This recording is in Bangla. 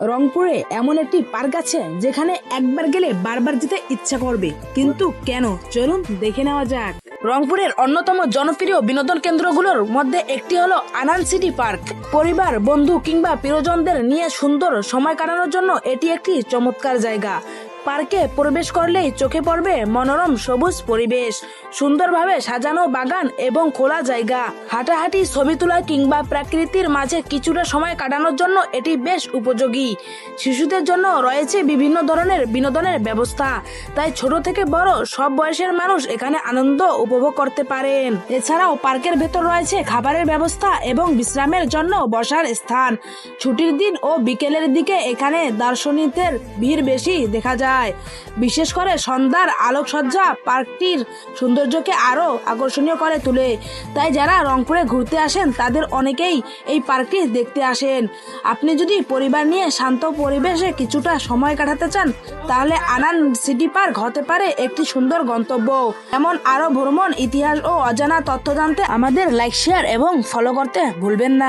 রংপুরে এমন একটি পার্ক আছে যেখানে একবার গেলে বারবার যেতে ইচ্ছা করবে, কিন্তু কেন? চলুন দেখে নেওয়া যাক। রংপুরের অন্যতম জনপ্রিয় বিনোদন কেন্দ্রগুলোর মধ্যে একটি হলো আনান সিটি পার্ক। পরিবার, বন্ধু কিংবা প্রিয়জনদের নিয়ে সুন্দর সময় কাটানোর জন্য এটি একটি চমৎকার জায়গা। পার্কে প্রবেশ করলেই চোখে পড়বে মনোরম সবুজ পরিবেশ, সুন্দরভাবে সাজানো বাগান এবং খোলা জায়গা। হাঁটাহাঁটি, ছবি তোলা কিংবা প্রকৃতির মাঝে কিছুটা সময় কাটানোর জন্য এটি বেশ উপযোগী। শিশুদের জন্য রয়েছে বিভিন্ন ধরনের বিনোদনের ব্যবস্থা, তাই ছোট থেকে বড় সব বয়সের মানুষ এখানে আনন্দ উপভোগ করতে পারেন। এছাড়াও পার্কের ভেতর রয়েছে খাবারের ব্যবস্থা এবং বিশ্রামের জন্য বসার স্থান। ছুটির দিন ও বিকেলের দিকে এখানে দার্শনিকদের ভিড় বেশি দেখা যায়। বিশেষ করে সন্ধ্যার আলোকসজ্জা পার্কটির সৌন্দর্যকে আরো আকর্ষণীয় করে তোলে। তাই যারা রংপুরে ঘুরতে আসেন তাদের অনেকেই এই পার্কটি দেখতে আসেন। আপনি যদি পরিবার নিয়ে শান্ত পরিবেশে কিছুটা সময় কাটাতে চান, তাহলে আনান সিটি পার্ক হতে পারে একটি সুন্দর গন্তব্য। এমন আরো ভ্রমণ, ইতিহাস ও অজানা তথ্য জানতে আমাদের লাইক, শেয়ার এবং ফলো করতে ভুলবেন না।